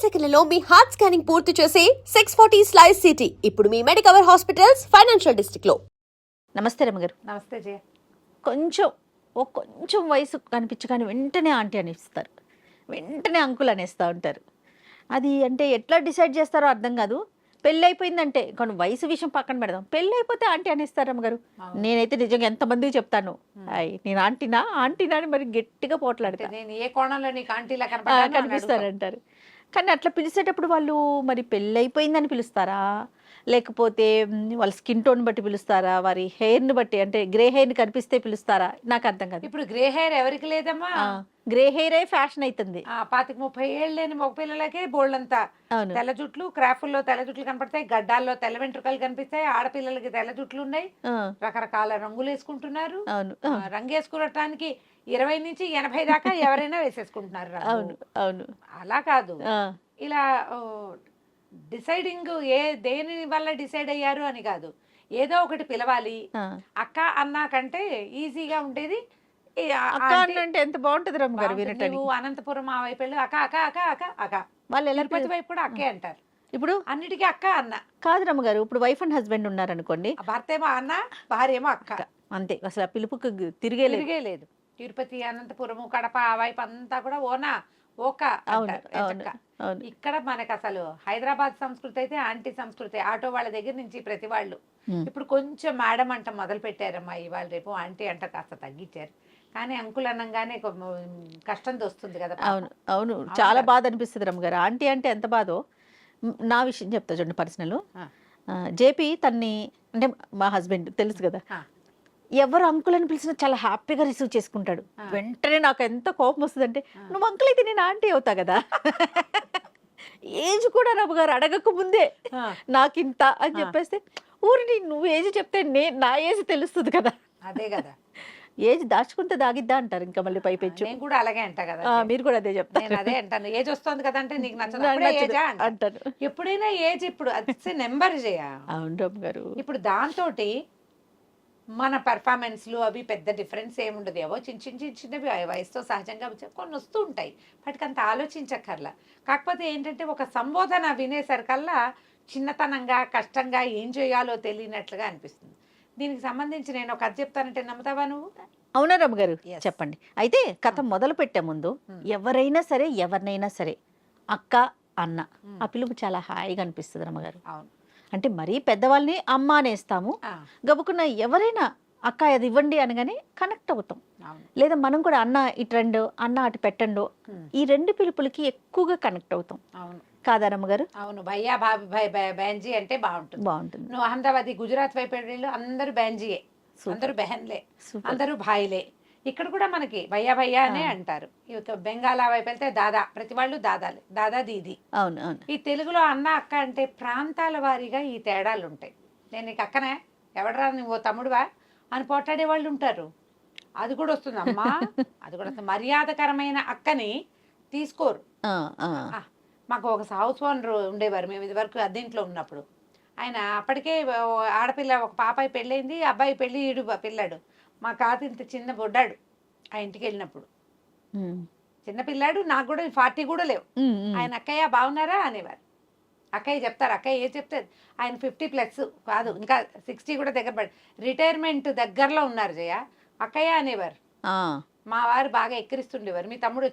సెకన్లలో మీ heart scanning పూర్తి చేసి 640 స్లైస్ సిటీ ఇప్పుడు మీ మెడికవర్ హాస్పిటల్స్ ఫైనాన్షియల్ డిస్ట్రిక్ట్ లో. నమస్తే రమ్మగారు. నమస్తే జయ. కొంచెం వయసు కనిపించగానే వెంటనే ఆంటీ అనేస్తారు, వెంటనే అంకుల్ అనేస్తూ ఉంటారు. అది అంటే ఎట్లా డిసైడ్ చేస్తారో అర్థం కాదు. పెళ్ళి అయిపోయిందంటే కొన్ని వయసు విషయం పక్కన పెడదాం, పెళ్ళి అయిపోతే ఆంటీ అనేస్తారు రమ్మగారు. నేనైతే నిజంగా ఎంతమందికి చెప్తాను, నేను ఆంటీనా అని మరి గట్టిగా పోట్లాడతా. నేను ఏ కోణంలో నీకు ఆంటీలా కనిపిస్తారంటారు. కానీ అట్లా పిలిచేటప్పుడు వాళ్ళు మరి పెళ్ళి అయిపోయిందని పిలుస్తారా, లేకపోతే వాళ్ళ స్కిన్ టోన్ బట్టి పిలుస్తారా, వారి హెయిర్ని బట్టి, అంటే గ్రే హెయిర్ని కనిపిస్తే పిలుస్తారా, నాకు అర్థం కాదు. ఇప్పుడు గ్రే హెయిర్ ఎవరికి లేదమ్మా, గ్రే హెయిరే ఫ్యాషన్ అవుతుంది. 25-30 ఏళ్ళు లేని మగ పిల్లలకే బోల్డంతా తెల్ల జుట్లు, క్రాఫుల్లో తెల్ల జుట్లు కనపడతాయి, గడ్డాల్లో తెల్ల వెంట్రుకలు కనిపిస్తాయి. ఆడపిల్లలకి తెల్ల జుట్లు ఉన్నాయి, రకరకాల రంగులు వేసుకుంటున్నారు. రంగు వేసుకోవటానికి 20 నుంచి 80 దాకా ఎవరైనా వేసేసుకుంటున్నారు. అవును అలా కాదు, ఇలా డిసైడింగ్ దేని వల్ల డిసైడ్ అయ్యారు అని కాదు, ఏదో ఒకటి పిలవాలి. అక్క అన్న కంటే ఈజీగా ఉండేది అంటే ఎంత బాగుంటది రమ్మగారు వినటానికి. అనంతపురం ఆ వైపు వెళ్ళి అక్క అక్క అక్క అక్క అక్క, వాళ్ళు ఎలా తిరుపతి వైపు కూడా అక్కే అంటారు. ఇప్పుడు అన్నిటికీ అక్క అన్న కాదు రమ్మగారు. ఇప్పుడు వైఫ్ అండ్ హస్బెండ్ ఉన్నారనుకోండి, భర్త ఏమో అన్న, భార్య ఏమో అక్క, అంతే. అసలు ఆ పిలుపుకి తిరిగేలేదు. తిరుపతి, అనంతపురము, కడప ఆ వైపు అంతా కూడా ఓనా ఓక. ఇక్కడ మనకు అసలు హైదరాబాద్ సంస్కృతి అయితే ఆంటీ సంస్కృతి. ఆటో వాళ్ళ దగ్గర నుంచి ప్రతి వాళ్ళు ఇప్పుడు కొంచెం మేడం అంట మొదలు పెట్టారమ్మా, ఇవాళ రేపు ఆంటీ అంట కాస్త తగ్గించారు. కానీ అంకుల్ అనగానే కష్టం వస్తుంది కదా. అవును చాలా బాధ అనిపిస్తుంది రమ్మగారు. ఆంటీ అంటే ఎంత బాధో. నా విషయం చెప్తా చూడండి, పర్సనల్. జేపీ తన్ని, అంటే మా హస్బెండ్ తెలుసు కదా, ఎవరు అంకుల్ అని పిలిచినా చాలా హ్యాపీగా రిసీవ్ చేసుకుంటాడు. వెంటనే నాకు ఎంత కోపం వస్తుంది అంటే, నువ్వు అంకుల్ అయితే నేను ఆంటీ అవుతా కదా. ఏజ్ కూడా రమ్మగారు అడగక ముందే నాకింత అని చెప్పేస్తే, ఊరిని నువ్వు ఏజ్ చెప్తే నా ఏజ్ తెలుస్తుంది కదా. అదే కదా, ఏజ్ దాచుకుంటే దాగిద్దా అంటారు. ఇంకా మళ్ళీ పైపెచ్చు నేను కూడా అలాగే అంటా కదా. మీరు కూడా అదే చెప్తారు. నేను అదే అంటాను, ఏజ్ వస్తుంది కదా అంటే నీకు నచ్చదు అంటారు. ఎప్పుడైనా ఏజ్ ఇప్పుడు అది నెంబర్ చేయ. అవును రమ్మగారు. ఇప్పుడు దాంతో మన పెర్ఫార్మెన్స్లు అవి పెద్ద డిఫరెన్స్ ఏముండదు. ఏవో చిన్నవి వయసుతో సహజంగా కొన్ని వస్తూ ఉంటాయి, వాటికి అంత ఆలోచించక్కర్లా. కాకపోతే ఏంటంటే ఒక సంబోధన వినేసరికల్లా చిన్నతనంగా కష్టంగా ఏం చేయాలో తెలియనట్లుగా అనిపిస్తుంది. దీనికి సంబంధించి నేను ఒక కథ చెప్తానంటే నమ్ముతావా నువ్వు? అవునా రమ్మగారు, చెప్పండి. అయితే కథ మొదలు పెట్టే ముందు ఎవరినైనా సరే అక్క అన్న ఆ పిలుపు చాలా హాయిగా అనిపిస్తుంది రమ్మగారు. అవును, అంటే మరీ పెద్దవాళ్ళని అమ్మ అనేస్తాము, గబుకున్న ఎవరైనా అక్క అది ఇవ్వండి అనగానే కనెక్ట్ అవుతాం. లేదా మనం కూడా అన్న ఇటు రండు, అన్న అటు పెట్టండు, ఈ రెండు పిలుపులకి ఎక్కువగా కనెక్ట్ అవుతాం. అవును కాదా రమ్మగారు? అవును, భయ్యా బెంజీ అంటే బాగుంటుంది. నువ్వు అహ్మదాబాద్ గుజరాత్ వైపు అందరూ బెంజీయే, అందరూ బెహన్లే, అందరూ భాయిలే. ఇక్కడ కూడా మనకి భయ్యా భయ్యా అనే అంటారు. బెంగాలా వైపు వెళ్తే దాదా, ప్రతి వాళ్ళు దాదాలే, దాదా దీది. అవును అవును. ఈ తెలుగులో అన్న అక్క అంటే ప్రాంతాల వారీగా ఈ తేడాలు ఉంటాయి. నేను నీకు అక్కనే, ఎవడరా నువ్వు తమ్ముడువా అని పోట్లాడే వాళ్ళు ఉంటారు. అది కూడా వస్తుంది అమ్మా, అది కూడా వస్తుంది. మర్యాదకరమైన అక్కని తీసుకోరు. మాకు ఒక హౌస్ ఓనర్ ఉండేవారు, మేము ఇది వరకు అద్దెంట్లో ఉన్నప్పుడు. ఆయన అప్పటికే ఆడపిల్ల ఒక పాపాయి పెళ్ళైంది, అబ్బాయి పెళ్ళి ఈడు పిల్లాడు. మా కాత ఇంత చిన్న బొడ్డాడు ఆ ఇంటికి వెళ్ళినప్పుడు, చిన్న పిల్లాడు, నాకు కూడా 40 కూడా లేవు. ఆయన అక్కయ్య బాగున్నారా అనేవారు. అక్కయ్య చెప్తారు, అక్కయ్య ఏ చెప్తారు, ఆయన 50+ కాదు, ఇంకా 60 కూడా దగ్గర పడి రిటైర్మెంట్ దగ్గరలో ఉన్నారు జయ. అక్కయ్య అనేవారు. మా వారు బాగా ఎక్కిరిస్తుండేవారు, మీ తమ్ముడు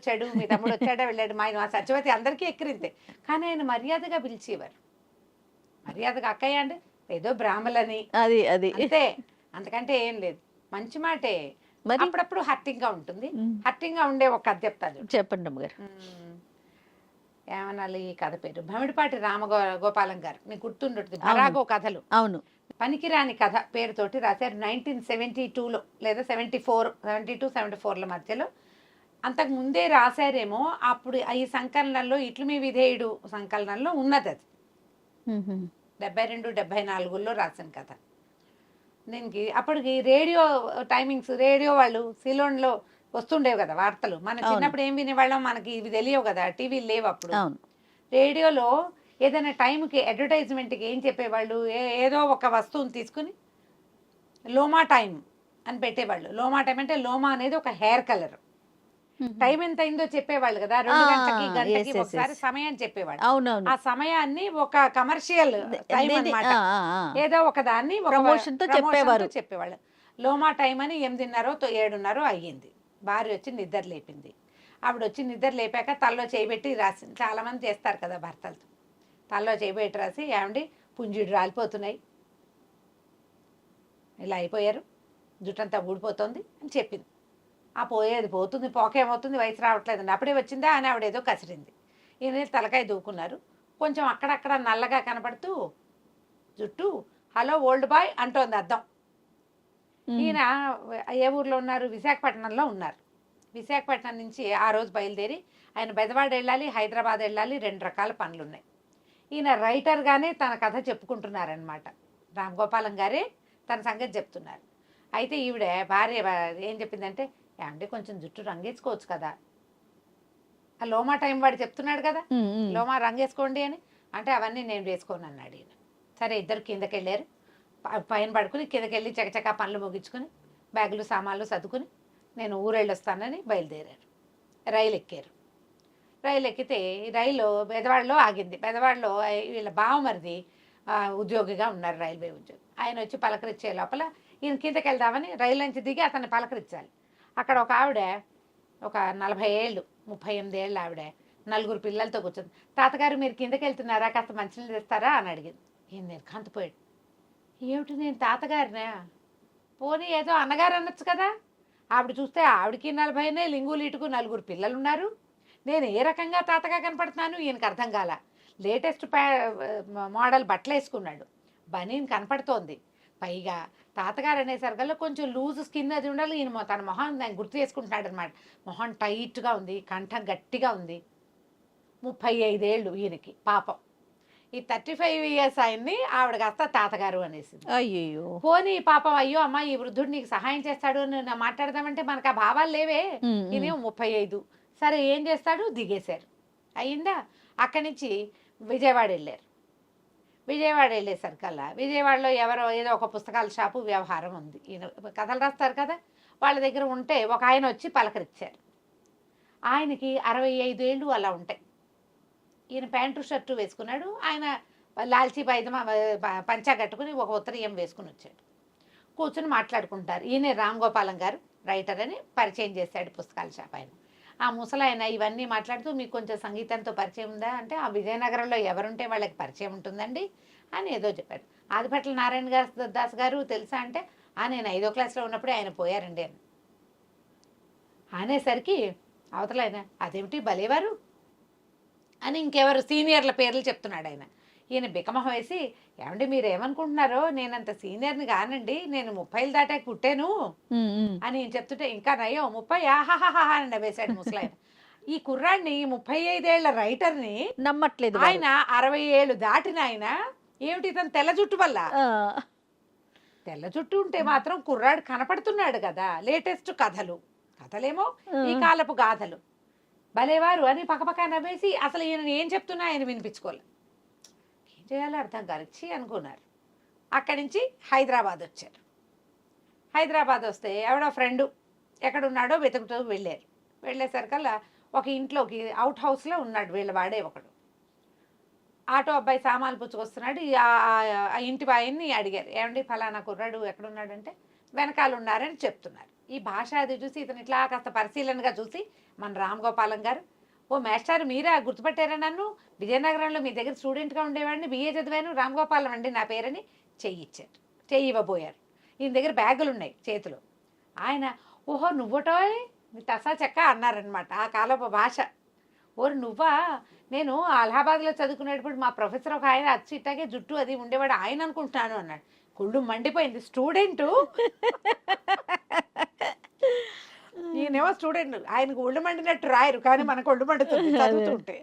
వచ్చాడా వెళ్ళాడు. మా సత్యవతి అందరికీ ఎక్కిరింతే, కానీ ఆయన మర్యాదగా పిలిచేవారు. మర్యాదగా అక్కయ్య అంటే ఏదో బ్రాహ్మలని అది అంతే, అంతకంటే ఏం లేదు. మంచి మాటే, అప్పుడప్పుడు హర్టింగ్ గా ఉంటుంది. హర్టింగ్ గా ఉండే ఒక కథ చెప్తాను, చెప్పండి అమ్మగారు. ఏమనాలి ఈ కథ పేరు? భమిడిపాటి రామగోపాలం గారు, మీకు గుర్తుంటుంది, భరాగో కథలు. అవును, పనికిరాని కథ పేరుతోటి రాశారు 1972లో లేదా 72-74 మధ్యలో. అంతకు ముందే రాశారేమో. అప్పుడు ఈ సంకలనంలో ఇట్లు మీ విధేయుడు సంకలనంలో ఉన్నది అది. 72-74లో రాసిన కథ. దీనికి అప్పటికి రేడియో టైమింగ్స్, రేడియో వాళ్ళు సిలోన్లో వస్తుండేవి కదా వార్తలు. మన చిన్నప్పుడు ఏం వినేవాళ్ళం, మనకి ఇవి తెలియవు కదా, టీవీలు లేవు అప్పుడు. రేడియోలో ఏదైనా టైంకి అడ్వర్టైజ్మెంట్కి ఏం చెప్పేవాళ్ళు, ఏదో ఒక వస్తువుని తీసుకుని లోమా టైం అని పెట్టేవాళ్ళు. లోమా టైం అంటే లోమా అనేది ఒక హెయిర్ కలర్. టైం ఎంత అయిందో చెప్పేవాళ్ళు కదా, 2 గంటలకి yes, గంటకి yes, ఒకసారి yes. సమయం చెప్పేవాళ్ళు. అవునవును. ఆ సమయాన్ని ఒక కమర్షియల్ టైం అన్నమాట. ఏదో ఒక దాన్ని Promotion తో చెప్పేవారు. చెప్పేవాళ్ళు. లోమా టైం అని 8:30 7:30 అయ్యింది. భార్య వచ్చి నిద్ర లేపింది. ఆవిడ వచ్చి నిద్ర లేపాక తలలో చేయబెట్టి రాసింది. చాలా మంది చేస్తారు కదా భర్తలతో. తలలో చేయబెట్టి రాసి, ఏమండి పుంజుడు రాలిపోతున్నాయి, ఇలా అయిపోయారు, జుట్టంతా ఊడిపోతుంది అని చెప్పింది. ఆ పోయేది పోతుంది, పోకేమవుతుంది, వయసు రావట్లేదండి, అప్పుడే వచ్చిందా అని ఆవిడ ఏదో కసిరింది. ఈయన తలకాయ దూకున్నారు. కొంచెం అక్కడక్కడ నల్లగా కనపడుతూ జుట్టు, హలో ఓల్డ్ బాయ్ అంటోంది అద్దం. ఈయన ఏ ఊర్లో ఉన్నారు? విశాఖపట్నంలో ఉన్నారు. విశాఖపట్నం నుంచి ఆ రోజు బయలుదేరి ఆయన బెదవాడ వెళ్ళాలి, హైదరాబాద్ వెళ్ళాలి, 2 రకాల పనులు ఉన్నాయి. ఈయన రైటర్గానే తన కథ చెప్పుకుంటున్నారనమాట. రామ్ గోపాలం గారే తన సంగతి చెప్తున్నారు. అయితే ఈవిడ భార్య ఏం చెప్పిందంటే, ఏమంటే కొంచెం జుట్టు రంగేసుకోవచ్చు కదా. ఆ లోమా టైం వాడు చెప్తున్నాడు కదా, లోమా రంగేసుకోండి అని. అంటే అవన్నీ నేను వేసుకోను అన్నాడు ఈయన. సరే, ఇద్దరు కిందకి వెళ్ళారు. పైన పడుకుని కిందకి వెళ్ళి చకచకా పనులు ముగించుకుని బ్యాగులు సామాన్లు సర్దుకుని నేను ఊరెళ్ళొస్తానని బయలుదేరారు. రైలు ఎక్కారు. రైలు ఎక్కితే రైలు బెదవాడలో ఆగింది. బెదవాడలో వీళ్ళ బావమరిది ఉద్యోగిగా ఉన్నారు, రైల్వే ఉద్యోగి. ఆయన వచ్చి పలకరించే లోపల ఈయన కిందకి వెళ్దామని రైలు నుంచి దిగి అతన్ని పలకరించాలి. అక్కడ ఒక ఆవిడ, ఒక 40 ఏళ్ళు 38 ఏళ్ళు ఆవిడ, 4 పిల్లలతో కూర్చుంది. తాతగారు మీరు కిందకి వెళ్తున్నారా, కాస్త మంచినీళ్ళు తెస్తారా అని అడిగింది. ఈయన నిర్ఘాంతపోయాడు. ఏమిటి నేను తాతగారినా? పోనీ ఏదో అన్నగారు అనొచ్చు కదా. ఆవిడ చూస్తే ఆవిడకి 40 లింగులు ఇటుకు 4 పిల్లలు ఉన్నారు. నేను ఏ రకంగా తాతగా కనపడుతున్నాను ఈయనకు అర్థం కాల. లేటెస్ట్ మోడల్ బట్టలు వేసుకున్నాడు, బనీన్ కనపడుతోంది. పైగా తాతగారు అనేసరికల్లా కొంచెం లూజ్ స్కిన్ అది ఉండాలి. ఈయన తన మొహం దాన్ని గుర్తు చేసుకుంటున్నాడు అనమాట. మొహం టైట్గా ఉంది, కంఠం గట్టిగా ఉంది. 35 ఏళ్ళు ఈయనకి పాపం. ఈ 35 ఇయర్స్ ఆయన్ని ఆవిడ కాస్త తాతగారు అనేసింది. అయ్యో, పోనీ పాపం, అయ్యో అమ్మ ఈ వృద్ధుడు నీకు సహాయం చేస్తాడు అని మాట్లాడదామంటే మనకు ఆ భావాలు లేవే. ఈయనేమో 35. సరే ఏం చేస్తాడు, దిగేశారు. అయ్యిందా. అక్కడి నుంచి విజయవాడ వెళ్ళారు. విజయవాడ వెళ్ళేసరికల్లా విజయవాడలో ఎవరో ఏదో ఒక పుస్తకాల షాపు వ్యవహారం ఉంది. ఈయన కథలు రాస్తారు కదా, వాళ్ళ దగ్గర ఉంటే ఒక ఆయన వచ్చి పలకరించారు. ఆయనకి 65 ఏళ్ళు అలా ఉంటాయి. ఈయన ప్యాంటు షర్టు వేసుకున్నాడు. ఆయన లాల్చీ పైజమా పంచా కట్టుకుని ఒక ఉత్తరీయం వేసుకుని వచ్చాడు. కూర్చుని మాట్లాడుకుంటారు. ఈయన రామ్ గోపాలం గారు రైటర్ అని పరిచయం చేశాడు పుస్తకాల షాప్ ఆయన. ఆ ముసలాయన ఇవన్నీ మాట్లాడుతూ, మీకు కొంచెం సంగీతంతో పరిచయం ఉందా అంటే, ఆ విజయనగరంలో ఎవరుంటే వాళ్ళకి పరిచయం ఉంటుందండి అని ఏదో చెప్పాడు. ఆదిపట్ల నారాయణ దాస్ గారు తెలుసా అంటే, నేను 5వ క్లాస్లో ఉన్నప్పుడే ఆయన పోయారండి అని అనేసరికి అవతల ఆయన, అదేమిటి భలేవారు అని ఇంకెవరు సీనియర్ల పేర్లు చెప్తున్నాడు ఆయన. ఈయన బికమహం వేసి, ఏమండి మీరు ఏమనుకుంటున్నారో, నేనంత సీనియర్ని కానండి, నేను 30 దాటాక పుట్టాను అని చెప్తుంటే, ఇంకా నయ్యో 30 ఆహాహా అని నవ్వేశాడు ముసలాయన. ఈ కుర్రాడిని 35 ఏళ్ల రైటర్ని నమ్మట్లేదు ఆయన 60 ఏళ్ళు దాటిన ఆయన ఏమిటి తన తెల్ల జుట్టు వల్ల. తెల్ల జుట్టు ఉంటే మాత్రం కుర్రాడు కనపడుతున్నాడు కదా. లేటెస్ట్ కథలేమో ఈ కాలపు గాథలు, భలేవారు అని పక్కపక్క నవ్వేసి అసలు ఈయన ఏం చెప్తున్నా ఆయన వినిపించుకోలే. ఏం చేయాలో అర్థం కాలిచ్చి అనుకున్నారు. అక్కడి నుంచి హైదరాబాద్ వచ్చారు. హైదరాబాద్ వస్తే ఎవడో ఫ్రెండు ఎక్కడున్నాడో వెతుకుతూ వెళ్ళారు. వెళ్ళేసరికల్లా ఒక ఇంట్లోకి అవుట్ హౌస్లో ఉన్నాడు వీళ్ళ వాడే ఒకడు. ఆటో అబ్బాయి సామాన్లు పుచ్చుకొస్తున్నాడు. ఆ ఇంటి బాయన్ని అడిగారు, ఏమండి ఫలానా కుర్రాడు ఎక్కడున్నాడంటే, వెనకాల ఉన్నారని చెప్తున్నారు. ఈ భాష అది చూసి ఇతను ఇట్లా కాస్త పరిశీలనగా చూసి, మన రామ్ గోపాలం గారు, ఓ మేస్టారు మీరా, గుర్తుపట్టారా నన్ను? విజయనగరంలో మీ దగ్గర స్టూడెంట్గా ఉండేవాడిని, బిఏ చదివాను, రామ్ గోపాలం అండి నా పేరని చెయ్యి ఇచ్చారు. చెయ్యి ఇవ్వబోయారు. ఈయన దగ్గర బ్యాగులు ఉన్నాయి చేతిలో. ఆయన, ఓహో నువ్వటోయ్, నీ తసా చెక్క అన్నారనమాట ఆ కాలపు భాష. ఓరు నువ్వా, నేను అలహాబాద్లో చదువుకునేటప్పుడు మా ప్రొఫెసర్ ఒక ఆయన అచ్చి ఇట్టాగే జుట్టు అది ఉండేవాడు, ఆయన అనుకుంటున్నాను అన్నాడు. కుళ్ళు మండిపోయింది. స్టూడెంటు, ఈయనేమో స్టూడెంట్, ఆయనకు ఒళ్ళు మండినట్టు రాయరు కానీ మనకు ఒళ్ళు మండుతుంది చదువుతుంటే.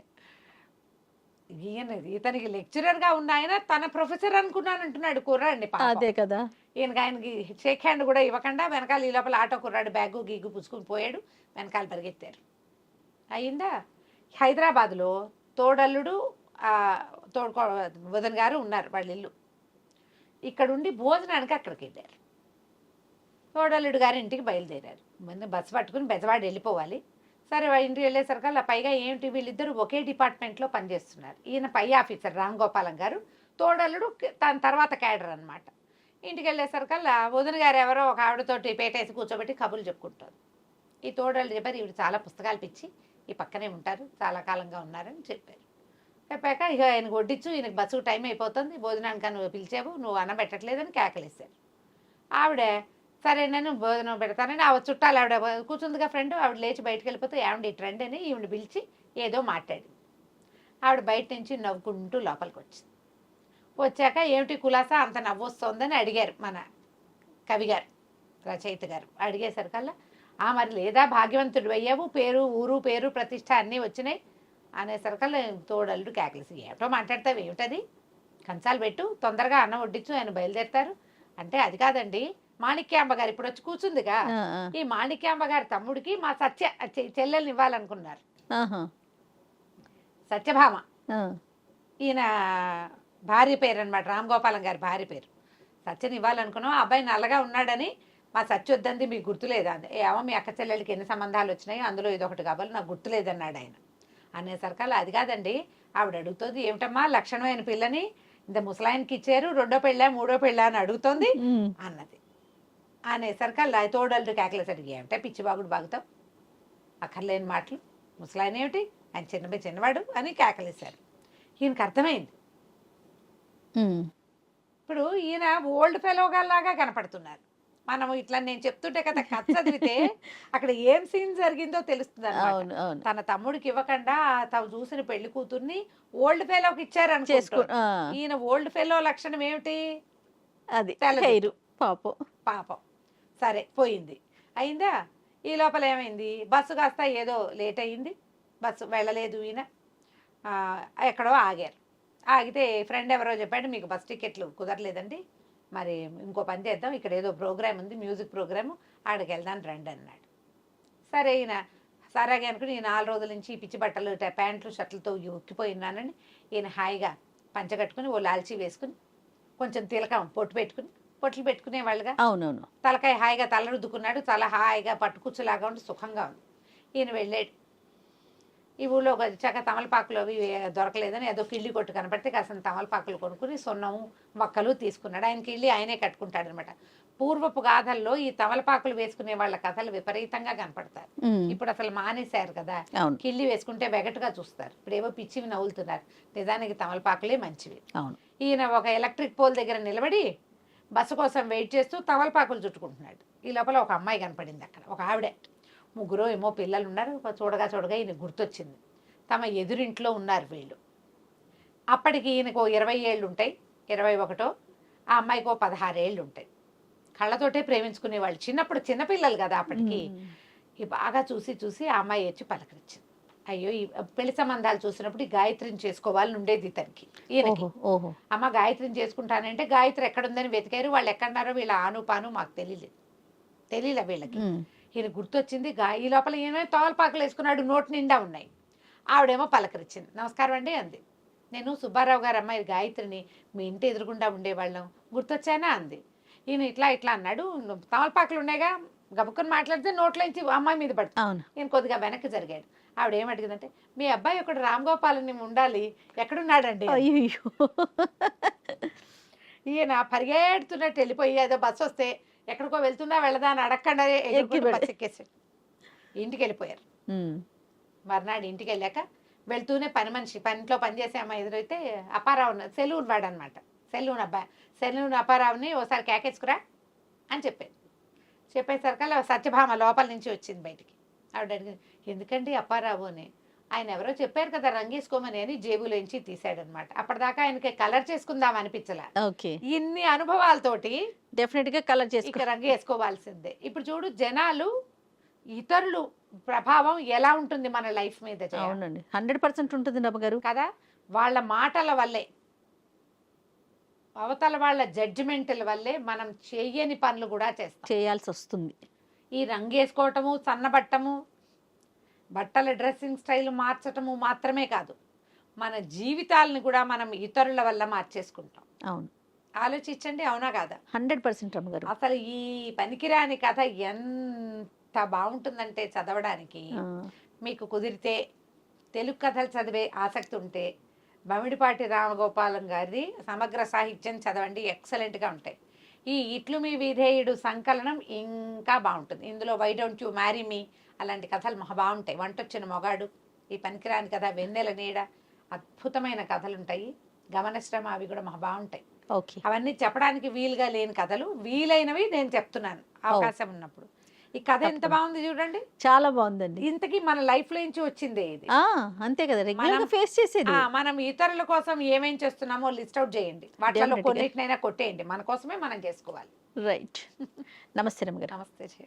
ఇతనికి లెక్చరర్గా ఉన్న ఆయన తన ప్రొఫెసర్ అనుకున్నాను అంటున్నాడు కుర్రాడిని. అదే కదా. ఆయనకి షేక్ హ్యాండ్ కూడా ఇవ్వకుండా వెనకాల ఈ లోపల ఆటో కుర్రాడు బ్యాగు గీగు పుచ్చుకుని పోయాడు. వెనకాల పరిగెత్తారు. అయిందా. హైదరాబాద్లో తోడల్లుడు వదన్ గారు ఉన్నారు, వాళ్ళ ఇల్లు. ఇక్కడుండి భోజనానికి అక్కడికి వెళ్ళారు. తోడల్లుడు గారి ఇంటికి బయలుదేరారు. ముందు బస్సు పట్టుకుని బెజవాడ వెళ్ళిపోవాలి. సరే వాళ్ళ ఇంటికి వెళ్ళేసరికల్లా పైగా ఏమిటి వీళ్ళిద్దరూ ఒకే డిపార్ట్మెంట్లో పనిచేస్తున్నారు. ఈయన పై ఆఫీసర్ రామ్ గోపాలం గారు, తోడల్లుడు తన తర్వాత క్యాడర్ అనమాట. ఇంటికి వెళ్ళేసరికల్లా వదిన గారు ఎవరో ఒక ఆవిడతోటి పేటేసి కూర్చోబెట్టి కబుర్లు చెప్పుకుంటారు. ఈ తోడళ్ళు చెప్పారు ఈవిడ చాలా పుస్తకాలు పిచ్చి, ఈ పక్కనే ఉంటారు, చాలా కాలంగా ఉన్నారని చెప్పారు. చెప్పాక ఇక ఆయనకు వడ్డించు, ఈయనకు బస్సుకు టైం అయిపోతుంది, భోజనానికి నువ్వు పిలిచావు, నువ్వు అన్నం పెట్టట్లేదని కేకలేశారు. ఆవిడ సరే నేను భోజనం పెడతానని ఆ చుట్టాలు ఆవిడ కూర్చుందిగా ఫ్రెండ్, ఆవిడ లేచి బయటకు వెళ్ళిపోతే ఏమండి ఈ ట్రెండ్ అని ఈవిడ పిలిచి ఏదో మాట్లాడింది. ఆవిడ బయట నుంచి నవ్వుకుంటూ లోపలికి వచ్చింది. వచ్చాక ఏమిటి కులాసా అంత నవ్వు వస్తుందని అడిగారు మన కవి గారు, రచయిత గారు. అడిగేసరికల్లా మరి లేదా భాగ్యవంతుడు అయ్యావు, పేరు ఊరు పేరు ప్రతిష్ట అన్నీ వచ్చినాయి అనేసరికల్లా తోడల్లుడు కేకలేసి ఏమిటో మాట్లాడతావు, ఏమిటది, కంచాలు పెట్టు, తొందరగా అన్నం వడ్డించు, ఆయన బయలుదేరుతారు అంటే. అది కాదండి, మాణిక్యాంబ గారు ఇప్పుడు వచ్చి కూర్చుందిగా, ఈ మాణిక్యాంబ గారి తమ్ముడికి మా చెల్లెల్ని ఇవ్వాలనుకున్నారు, సత్యభామ. ఈయన భార్య పేరు అనమాట, రామ్ గోపాలం గారి భార్య పేరు. సత్యని ఇవ్వాలనుకున్నాం, ఆ అబ్బాయి నల్లగా ఉన్నాడని మా సత్య వద్దంది, మీకు గుర్తులేదా అంది. ఏమో మీ అక్క చెల్లెలకి ఎన్ని సంబంధాలు వచ్చినాయి, అందులో ఇదొకటి కావాలి, నాకు గుర్తులేదన్నాడు ఆయన. అనేసరికల్లా అది కాదండి, ఆవిడ అడుగుతుంది ఏమిటమ్మా లక్షణమైన పిల్లని ఇంత ముసలాయనకి ఇచ్చారు, రెండో పెళ్ళా మూడో పెళ్ళా అని అడుగుతోంది అన్నది. అనేసరికల్లా తోడల్లు కేకలేసరి ఏమిటా పిచ్చి బాగుడు బాగుతావు, అక్కర్లేని మాటలు, ముసలాయన ఏమిటి, ఆయన చిన్నవాడు అని కేకలేశారు. ఈయనకి అర్థమైంది. ఇప్పుడు ఈయన ఓల్డ్ ఫెలోగాల్లాగా కనపడుతున్నారు. మనం ఇట్లా నేను చెప్తుంటే కదా కథ చదివితే అక్కడ ఏం సీన్ జరిగిందో తెలుస్తుంది అన్నమాట. తన తమ్ముడికి ఇవ్వకుండా తాను చూసిన పెళ్లి కూతుర్ని ఓల్డ్ ఫెలోకి ఇచ్చారని ఈయన ఓల్డ్ ఫెలో లక్షణం ఏమిటి, అది పాపం. సరే పోయింది, అయిందా. ఈ లోపల ఏమైంది, బస్సు కాస్త ఏదో లేట్ అయింది, బస్సు వెళ్ళలేదు. ఈయన ఎక్కడో ఆగారు. ఆగితే ఫ్రెండ్ ఎవరో చెప్పాడు మీకు బస్ టికెట్లు కుదరలేదండి, మరి ఇంకో పని చేద్దాం, ఇక్కడ ఏదో ప్రోగ్రామ్ ఉంది, మ్యూజిక్ ప్రోగ్రాము, ఆడికి వెళ్దాం రండి అన్నాడు. సరే ఈయన సరేగా అనుకుని ఈ 4 రోజుల నుంచి ఈ పిచ్చి బట్టలు ప్యాంట్లు షర్ట్లతో ఉక్కిపోయినానని ఈయన హాయిగా పంచగట్టుకుని ఓ లాల్చీ వేసుకుని కొంచెం తిలకం పొట్లు పెట్టుకునే వాళ్ళుగా, అవునవును, తలకాయ హాయిగా తల రుద్దుకున్నాడు, తల హాయిగా పట్టుకుచ్చులాగా ఉండి సుఖంగా ఉంది. ఈయన వెళ్ళాడు. ఈ ఊళ్ళో వచ్చాక తమలపాకులు అవి దొరకలేదని ఏదో కిళ్ళి కొట్టు కనపడితే కాసిన తమలపాకులు కొనుక్కుని సొన్నము మొక్కలు తీసుకున్నాడు. ఆయన కిళ్ళి ఆయనే కట్టుకుంటాడు అనమాట. పూర్వపు గాథల్లో ఈ తమలపాకులు వేసుకునే వాళ్ళ కథలు విపరీతంగా కనపడతారు. ఇప్పుడు అసలు మానేశారు కదా, కిళ్ళి వేసుకుంటే వెగటుగా చూస్తారు. ఇప్పుడు ఏవో పిచ్చివి నవ్వులుతున్నారు, నిజానికి తమలపాకులే మంచివి. ఈయన ఒక ఎలక్ట్రిక్ పోల్ దగ్గర నిలబడి బస్సు కోసం వెయిట్ చేస్తూ తమలపాకులు చుట్టుకుంటున్నాడు. ఈ లోపల ఒక అమ్మాయి కనపడింది అక్కడ, ఒక ఆవిడ. 3 ఏమో పిల్లలు ఉన్నారు. చూడగా ఈయన గుర్తొచ్చింది, తమ ఎదురింట్లో ఉన్నారు వీళ్ళు. అప్పటికి ఈయనకు 20 ఏళ్ళు ఉంటాయి, 21, ఆ అమ్మాయికో 16 ఏళ్ళు ఉంటాయి. కళ్ళతోటే ప్రేమించుకునేవాళ్ళు, చిన్నప్పుడు చిన్నపిల్లలు కదా అప్పటికి. ఈ బాగా చూసి ఆ అమ్మాయి వచ్చి పలకరించింది. అయ్యో ఈ పెళ్లి సంబంధాలు చూసినప్పుడు ఈ గాయత్రిని చేసుకోవాలని ఉండేది ఇతనికి, ఈయనకి. అమ్మ గాయత్రిని చేసుకుంటానంటే గాయత్రి ఎక్కడుందని వెతికారు. వాళ్ళు ఎక్కడున్నారో వీళ్ళ ఆను పాను మాకు తెలియలే వీళ్ళకి. ఈయన గుర్తొచ్చింది. ఈ లోపల ఈయన తోలపాకులు వేసుకున్నాడు, నోటి నిండా ఉన్నాయి. ఆవిడేమో పలకరించింది. నమస్కారం అండి అంది. నేను సుబ్బారావు గారు అమ్మాయి గాయత్రిని, మీ ఇంటి ఎదురుగుండా ఉండేవాళ్ళం, గుర్తొచ్చానా అంది. ఈయన ఇట్లా అన్నాడు. తమలపాకులు ఉన్నాయిగా, గబుక్కుని మాట్లాడితే నోట్లోంచి అమ్మాయి మీద పడుతుంది. ఈయన కొద్దిగా వెనక్కి జరిగాడు. ఆవిడ ఏమడిగిందంటే, మీ అబ్బాయి ఒకటి రామ్ గోపాలని ఉండాలి, ఎక్కడున్నాడండి. ఈయన పరిగెడుతున్నట్టు వెళ్ళిపోయి ఏదో బస్సు వస్తే ఎక్కడికో వెళ్తున్నా వెళ్ళదా అని అడగకుండా బస్సు ఎక్కేసాడు. ఇంటికి వెళ్ళిపోయారు. మర్నాడు ఇంటికి వెళ్ళాక వెళ్తూనే పనిలో పనిచేసే అమ్మాయి ఎదురైతే అప్పారావు సెలూన్ వాడు అనమాట, సెలూన్ అప్పారావుని ఓసారి కేకేసుకురా అని చెప్పేసరికల్లా సత్యభామ లోపల నుంచి వచ్చింది బయటికి. ఆవిడ అడిగింది, ఎందుకండి అప్పారావు అని. ఆయన ఎవరో చెప్పారు కదా రంగేసుకోమని అని జేబులోంచి తీసాడనమాట. అప్పటిదాకా ఆయనకి కలర్ చేసుకుందాం అనిపించలే. ఇన్ని అనుభవాలతోటి డెఫినెట్ గా కలర్ చేసి రంగు వేసుకోవాల్సిందే. ఇప్పుడు చూడు, జనాలు ఇతరులు ప్రభావం ఎలా ఉంటుంది మన లైఫ్ మీద. అవునండి, 100% ఉంటుంది నమ్మగారు కదా. వాళ్ళ మాటల వల్లే, అవతల వాళ్ళ జడ్జిమెంట్ల వల్లే మనం చెయ్యని పనులు కూడా చేయాల్సి వస్తుంది. ఈ రంగేసుకోవటము, సన్నబట్టము, బట్టల డ్రెస్సింగ్ స్టైల్ మార్చటము మాత్రమే కాదు, మన జీవితాలను కూడా మనం ఇతరుల వల్ల మార్చేసుకుంటాం. అవును, ఆలోచించండి, అవునా కాదా? 100% అమ్మగారు. అసలు ఈ పనికిరాని కథ ఎంత బాగుంటుందంటే చదవడానికి. మీకు కుదిరితే తెలుగు కథలు చదివే ఆసక్తి ఉంటే బమిడిపాటి రామగోపాలం గారి సమగ్ర సాహిత్యం చదవండి, ఎక్సలెంట్గా ఉంటాయి. ఈ ఇట్లు మీ విధేయుడు సంకలనం ఇంకా బాగుంటుంది. ఇందులో why don't you marry me అలాంటి కథలు మహా బాగుంటాయి. వంటొచ్చిన మొగాడు, ఈ పనికిరాని కథ, వెన్నెల నీడ, అద్భుతమైన కథలు ఉంటాయి. గమనశ్రమ, అవి కూడా మహా బాగుంటాయి. ఓకే. అవన్నీ చెప్పడానికి వీలుగా లేని కథలు, వీలైనవి నేను చెప్తున్నాను అవకాశం ఉన్నప్పుడు. ఈ కథ ఎంత బాగుంది చూడండి, చాలా బాగుందండి. ఇంతకీ మన లైఫ్ లో నుంచి వచ్చిందే ఇది. అంతే కదా, రెగ్యులర్ గా మనం- ఫేస్ చేసేది. మనం ఇతరుల కోసం ఏమేం చేస్తున్నామో లిస్ట్ అవుట్ చేయండి, వాటిలో Definitely. కొన్నిటినైనా కొట్టేయండి, మన కోసమే మనం చేసుకోవాలి. రైట్. నమస్తే రమ్య గారు. నమస్తే జయ.